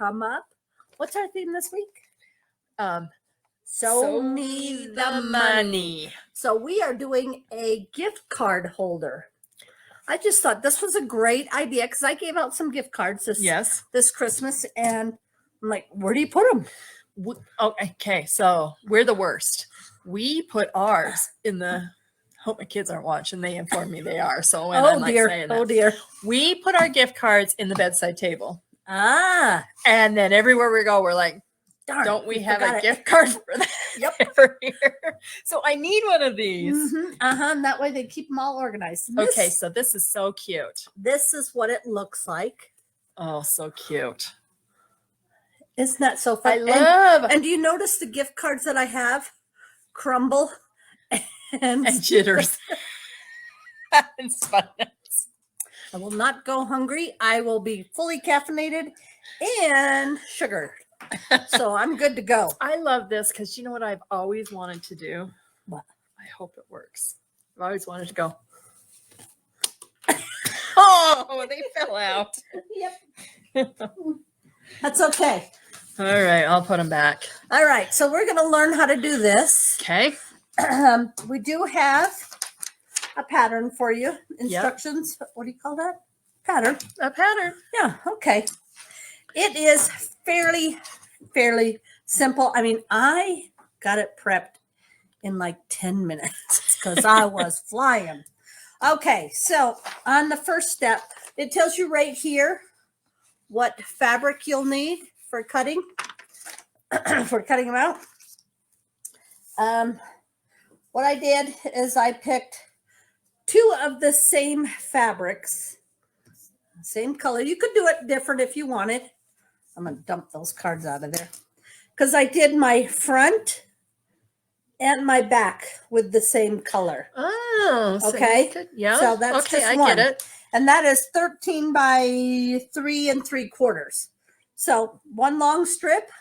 come up. What's our theme this week? Sow me the money. So we are doing a gift card holder. I just thought this was a great idea because I gave out some gift cards this Christmas, and I'm like, where do you put them? Oh, okay, so we're the worst. We put ours in the. Hope my kids aren't watching. They informed me they are. So when I'm like saying that, oh dear, we put our gift cards in the bedside table. And then everywhere we go, we're like, darn, don't we have a gift card for that? Yep. For here. So I need one of these. And that way they keep them all organized. Okay, so this is so cute. This is what it looks like. Oh, so cute. Isn't that so fun? I love. And do you notice the gift cards that I have crumble and jitters and spugness? I will not go hungry. I will be fully caffeinated and sugared. So I'm good to go. I love this because you know what I've always wanted to do? What? I hope it works. I've always wanted to go. Oh, they fell out. Yep. That's okay. All right, I'll put them back. All right, so we're going to learn how to do this. Okay. We do have a pattern for you. Instructions. Yep. What do you call that? Pattern. A pattern. Yeah, okay. It is fairly simple. I mean, I got it prepped in like 10 minutes because I was flying. Okay, so on the first step, it tells you right here what fabric you'll need for cutting, them out. What I did is I picked 2 of the same fabrics, same color. You could do it different if you wanted. I'm going to dump those cards out of there because I did my front and my back with the same color. Oh, okay. Yeah. So that's okay. just I one. get it. And that is 13 by 3 3/4. So 1 long strip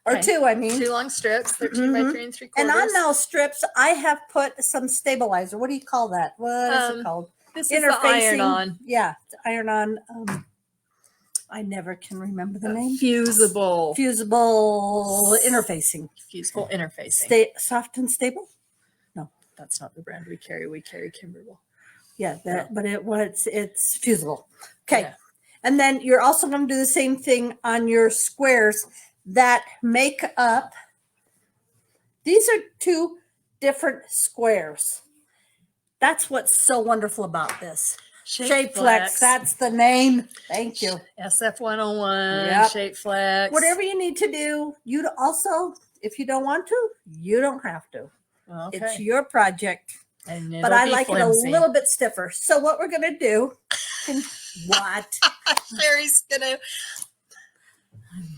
or 2, I mean. 2 long strips, 13 by 3 3/4. And on those strips, I have put some stabilizer. What do you call that? What is it called? This is the iron-on. Yeah, iron-on. I never can remember the name. Fusible interfacing. Fusible interfacing. Soft and stable? No, that's not the brand we carry. We carry Kimberville. Yeah, but it's fusible. Okay. Yeah. And then you're also going to do the same thing on your squares that make up. These are 2 different squares. That's what's so wonderful about this. Shape Flex. That's the name. Thank you. SF101. Yep. Shape Flex. Whatever you need to do. You also, if you don't want to, you don't have to. Okay. It's your project. But I like it a little bit stiffer. So what we're going to do. What? Sherry's going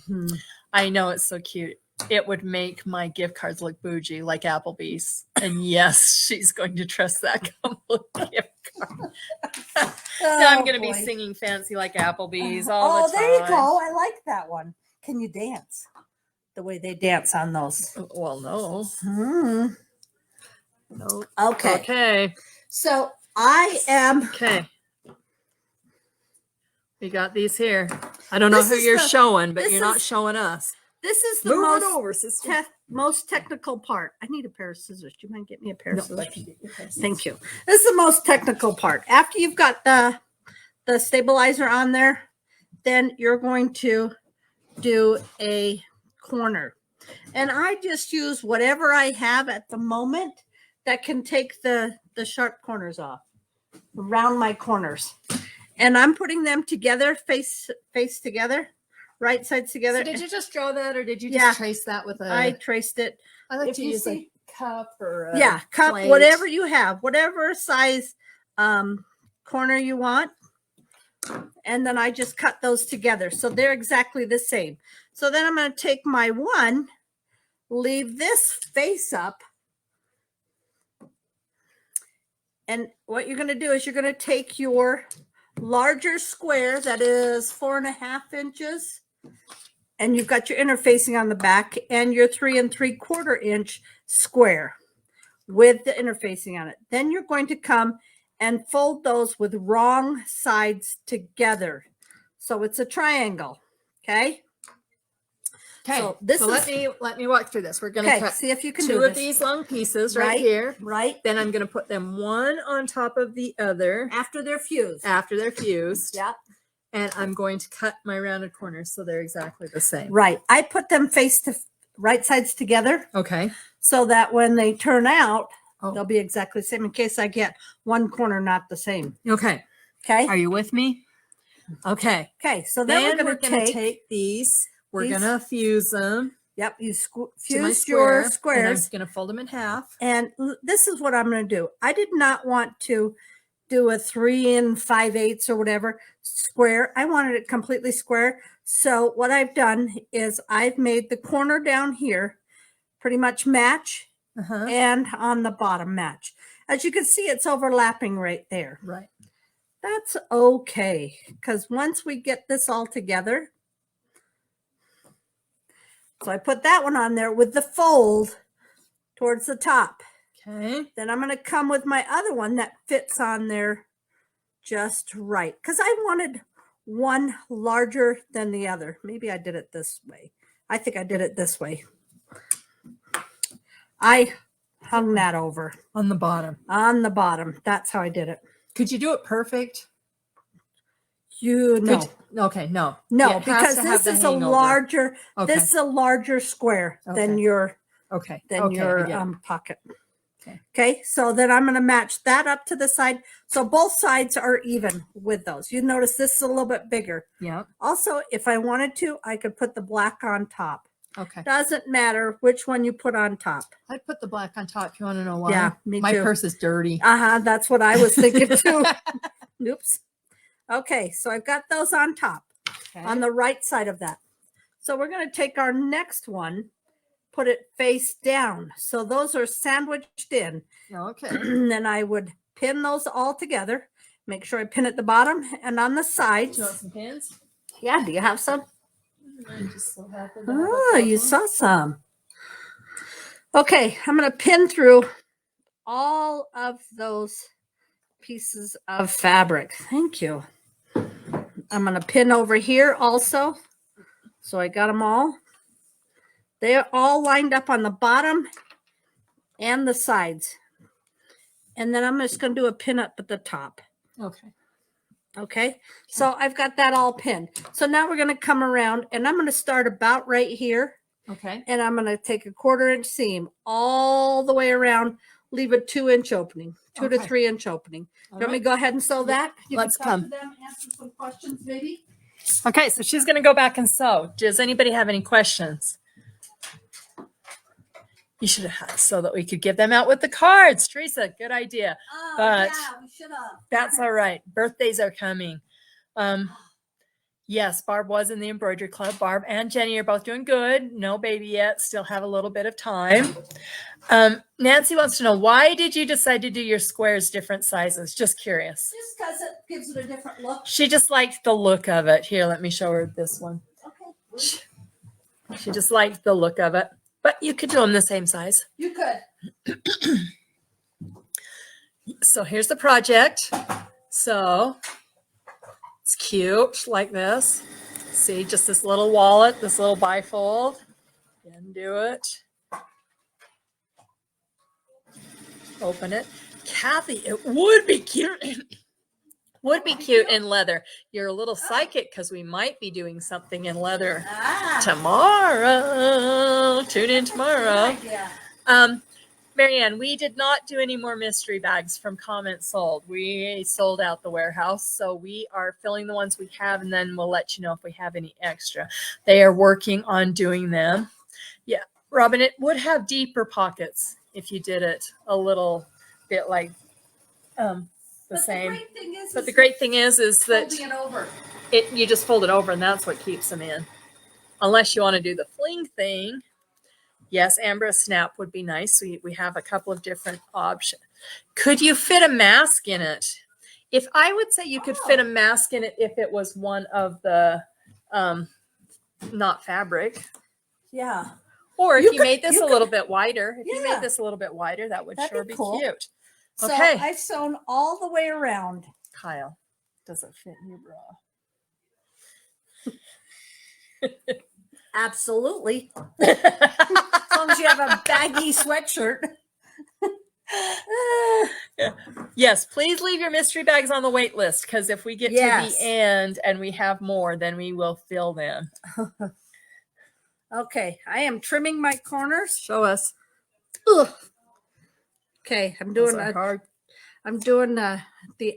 to. I know, it's so cute. It would make my gift cards look bougie like Applebee's. And yes, she's going to trust that couple of gift cards. Now I'm going to be singing fancy like Applebee's all the time. Oh, there you go. I like that one. Can you dance the way they dance on those? Well, no. No. Okay. Okay. So I am. Okay. We got these here. I don't know who you're showing, but you're not showing us. This is the most technical part. I need a pair of scissors. Do you mind getting me a pair of scissors? Thank you. This is the most technical part. After you've got the stabilizer on there, then you're going to do a corner. And I just use whatever I have at the moment that can take the sharp corners off, around my corners. And I'm putting them together, face together. Right sides together. So did you just draw that, or did you just trace that with a? I traced it. I like to use a cup or cup, plate. Whatever you have, whatever size corner you want, and then I just cut those together, so they're exactly the same. So then I'm going to take my one, leave this face up, and what you're going to do is you're going to take your larger square that is 4.5 inches. And you've got your interfacing on the back and your 3 3/4 inch square with the interfacing on it. Then you're going to come and fold those with wrong sides together. So it's a triangle. Okay. Okay. So this so is let me walk through this. We're gonna okay. cut See if you can two do of this. these long pieces right here. Right. Then I'm gonna put them one on top of the other After they're fused. after they're fused. Yep. And I'm going to cut my rounded corners so they're exactly the same. Right. I put them face to right sides together Okay. so that when they turn out, Oh. they'll be exactly the same in case I get one corner not the same. Okay. Okay. Are you with me? Okay. Okay. So then we're going to take these. We're these- going to fuse them. Yep. You to fused my your square, and squares. I'm going to fold them in half. And this is what I'm going to do. I did not want to do a 3 5/8 or whatever square. I wanted it completely square. So what I've done is I've made the corner down here pretty much match and on the bottom match. As you can see, it's overlapping right there. Right. That's okay, because once we get this all together, so I put that one on there with the fold towards the top. Okay. Then I'm going to come with my other one that fits on there just right, because I wanted one larger than the other. Maybe I did it this way. I think I did it this way. I hung that over On the bottom. on the bottom. That's how I did it. Could you do it perfect? You know. Okay, no. No, It has because to have this the is a hangover. larger, Okay. this is a larger square than Okay. your Okay. than Okay, I your get it. pocket. Okay. Okay, so then I'm going to match that up to the side. So both sides are even with those. You notice this is a little bit bigger. Yeah. Also, if I wanted to, I could put the black on top. Okay. Doesn't matter which one you put on top. I'd put the black on top. You want to know why? Yeah, me My too. purse is dirty. That's what I was thinking too. Oops. Okay, so I've got those on top, on the right side of that. So we're going to take our next one, put it face down. So those are sandwiched in. Okay. And then I would pin those all together. Make sure I pin at the bottom and on the sides. Do you want some pins? Yeah, do you have some? I just so happen to have a Oh, you couple. saw some. Okay, I'm going to pin through all of those pieces of fabric. Thank you. I'm going to pin over here also. So I got them all. They're all lined up on the bottom and the sides. And then I'm just going to do a pin up at the top. Okay. Okay. So I've got that all pinned. So now we're going to come around and I'm going to start about right here. Okay. And I'm going to take a 1/4 inch seam all the way around, leave a 2-inch opening, 2 to 3 inch opening. All Do you want me right. to go ahead and sew that? You Let's can talk come. to them, answer some questions maybe. Okay, so she's going to go back and sew. Does anybody have any questions? You should have had so that we could give them out with the cards. Teresa, good idea. Oh, But- yeah, we should have. That's all right. Birthdays are coming. Yes, Barb was in the embroidery club. Barb and Jenny are both doing good. No baby yet. Still have a little bit of time. Nancy wants to know, why did you decide to do your squares different sizes? Just curious. Just because it gives it a different look. She just liked the look of it. Here, let me show her this one. Okay. She just liked the look of it. But you could do them the same size. You could. So here's the project. So it's cute like this. See, just this little wallet, this little bifold. Then do it. Open it. Kathy, it would be cute. Would be cute in leather. You're a little psychic because we might be doing something in leather tomorrow. Tune in tomorrow. Marianne, we did not do any more mystery bags from Comments Sold. We sold out the warehouse, so we are filling the ones we have, and then we'll let you know if we have any extra. They are working on doing them. Yeah, Robin, it would have deeper pockets if you did it a little bit like the same. But the great thing is that Folding it over. you just fold it over, and that's what keeps them in. Unless you want to do the fling thing. Yes, Amber, a snap would be nice. We have a couple of different options. Could you fit a mask in it? If I would say you could fit a mask in it if it was one of the not fabric. Yeah. Or if You you could- made this you a could- little bit wider. If you Yeah. made this a little bit wider, that would That'd sure be be cool. cute. So Okay. I've sewn all the way around. Kyle, does it fit in your bra? Absolutely. As long as you have a baggy sweatshirt. Yes, please leave your mystery bags on the wait list, because if we get to the end and we have more, then we will fill them. Okay, I am trimming my corners. Show us. Ugh. Okay, I'm Those doing are hard. I'm doing the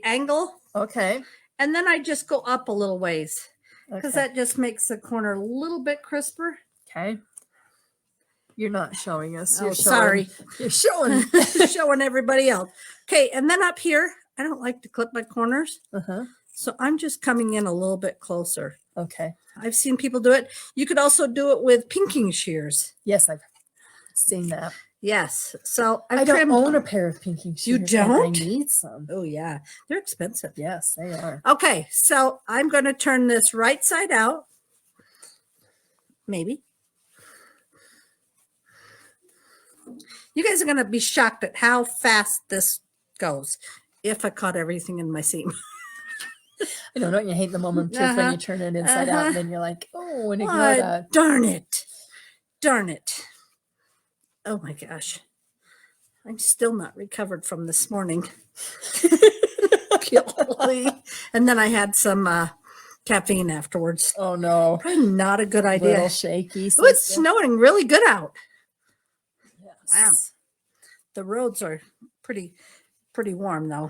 angle, Okay. and then I just go up a little ways because that just makes the corner a little bit crisper. Okay. You're not showing us. Oh, You're sorry. You're showing. Showing everybody else. Okay, and then up here, I don't like to clip my corners. So I'm just coming in a little bit closer. Okay. I've seen people do it. You could also do it with pinking shears. Yes, I've seen that. Yes. So I don't own a pair of pinking shears. You don't? I need some. Oh, yeah. They're expensive. Yes, they are. Okay, so I'm going to turn this right side out. Maybe. You guys are going to be shocked at how fast this goes if I caught everything in my seam. I don't know. You hate the moment too when you turn it inside out, and then you're like, oh, and ignore that. Darn it. Darn it. Oh my gosh. I'm still not recovered from this morning. And then I had some caffeine afterwards. Oh no. Probably not a good idea. A little shaky. Oh, it's snowing really good out. Yes. Wow. The roads are pretty warm though.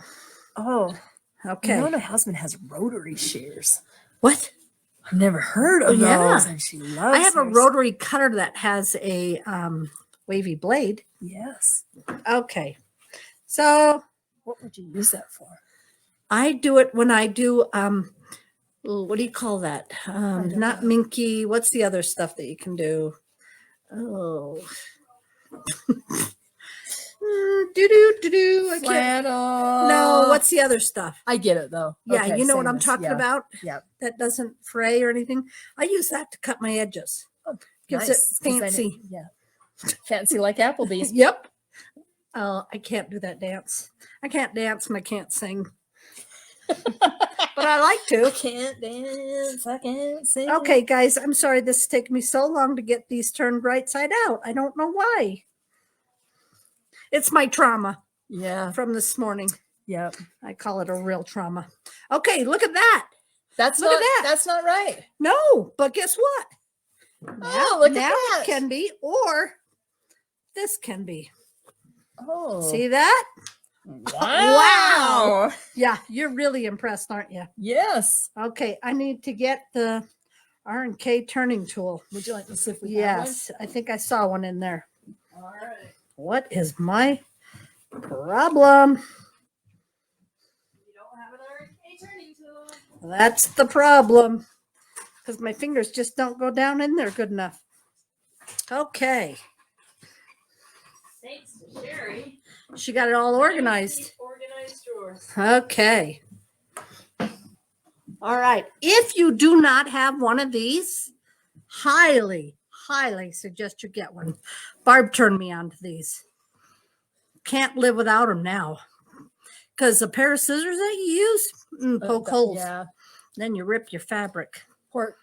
Oh. Okay. You know, my husband has rotary shears. What? I've never heard of those, and she loves. I have a rotary cutter that has a wavy blade. Yes. Okay. So what would you use that for? I do it when I do what do you call that? Not minky. What's the other stuff that you can do? Oh. I can't. No, what's the other stuff? I get it though. Yeah, Okay, you know what I'm talking about? Yeah. That doesn't fray or anything. I use that to cut my edges. Oh, gives nice. it fancy. Yeah. Fancy like Applebee's. Yep. Oh, I can't do that dance. I can't dance and I can't sing. But I like to. I can't dance. I can't sing. Okay, guys, I'm sorry this is taking me so long to get these turned right side out. I don't know why. It's my trauma. Yeah. From this morning. Yep. I call it a real trauma. Okay, look at that. That's look not at that. That's not right. No, but guess what? Oh, look at now that. It can be, or this can be. Oh. See that? Wow. Yeah, you're really impressed, aren't you? Yes. Okay, I need to get the R&K turning tool. Would you like to see if we have one? Yes, I think I saw one in there. All right. What is my problem? You don't have an R&K turning tool. That's the problem. Because my fingers just don't go down in there good enough. Okay. Thanks to Sherry. She got it all organized. Organized drawers. Okay. All right. If you do not have one of these, highly suggest you get one. Barb turned me on to these. Can't live without them now. Because a pair of scissors that you use, poke holes. Yeah. Then you rip your fabric. Pork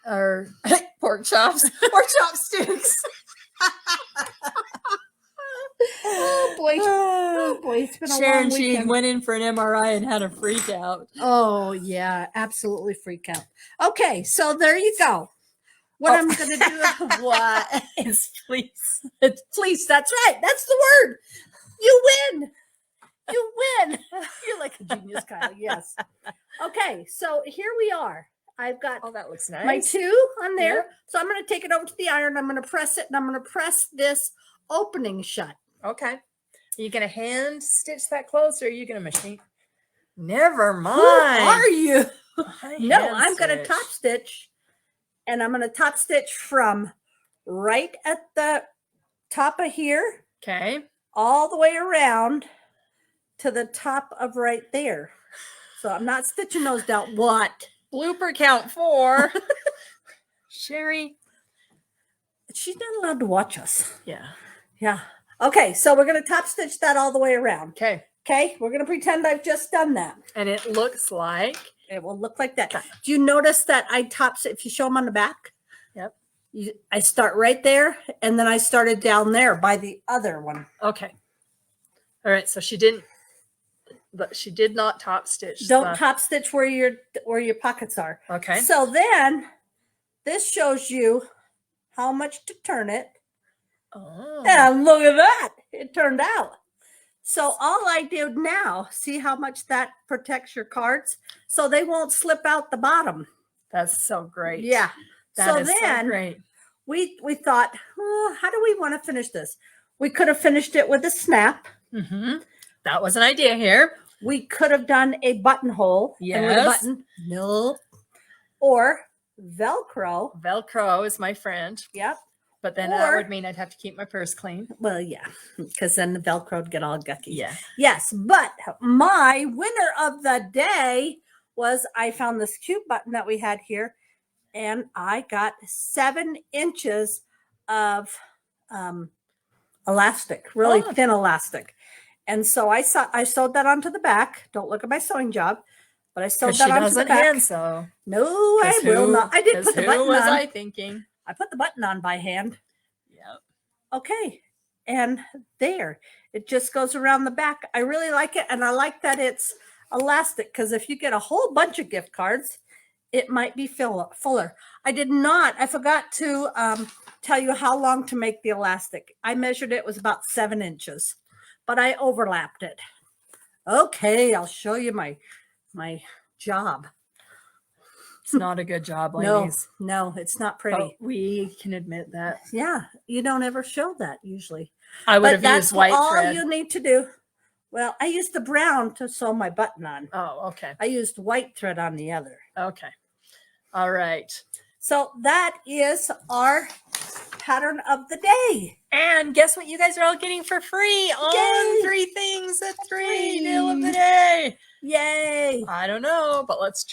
chops. Pork chopsticks. Oh boy, it's been a Sharon, long she weekend. went in for an MRI and had a freak out. Oh yeah, absolutely freak out. Okay, so there you go. What I'm gonna do? What is fleece? It's fleece. That's right. That's the word. You win. You win. You're like a genius, Kyle. Yes. Okay, so here we are. I've got that looks nice. my two on there. Yep. So I'm going to take it over to the iron. I'm going to press it, and I'm going to press this opening shut. Okay. Are you going to hand stitch that close, or are you going to machine? Never mind. Who are you? No, Hand I'm going to stitch. top stitch, and I'm going to top stitch from right at the top of here Okay. all the way around to the top of right there. So I'm not stitching those down. What? Blooper count 4. Sherry. She's not allowed to watch us. Yeah. Yeah. Okay, so we're going to top stitch that all the way around. Okay. Okay, we're going to pretend I've just done that. And it looks like. It will look like that. Okay. Do you notice that I top stitch, if you show them on the back? Yep. I start right there, and then I started down there by the other one. Okay. All right. So she did not top stitch. Don't top stitch where your pockets are. Okay. So then this shows you how much to turn it. Oh. And look at that. It turned out. So all I do now, see how much that protects your cards? So they won't slip out the bottom. That's so great. Yeah. That is so great. We thought, oh, how do we want to finish this? We could have finished it with a snap. Mm-hmm. That was an idea here. We could have done a buttonhole. Yes. And with a button. Nope. Or Velcro. Velcro is my friend. Yep. But then that would mean I'd have to keep my purse clean. Well, yeah, because then the Velcro would get all gucky. Yeah. Yes, but my winner of the day was I found this cute button that we had here, and I got 7 inches of elastic, really thin elastic. And so I sewed that onto the back. Don't look at my sewing job, but I sewed that onto the back. Hand sew. No, I will not. I did put the button on. Who was I thinking? I put the button on by hand. Yep. Okay. And there, it just goes around the back. I really like it. And I like that it's elastic because if you get a whole bunch of gift cards, it might be fuller. I forgot to tell you how long to make the elastic. I measured it was about 7 inches, but I overlapped it. Okay. I'll show you my job. It's not a good job, ladies. No, it's not pretty. But we can admit that. Yeah, you don't ever show that usually. I would have used white all thread. You need to do. Well, I used the brown to sew my button on. Oh, okay. I used white thread on the other. Okay. All right. So that is our pattern of the day. And guess what you guys are all getting for free on Yay. 3 things at 3 deal of the day. Yay. I don't know, but let's try.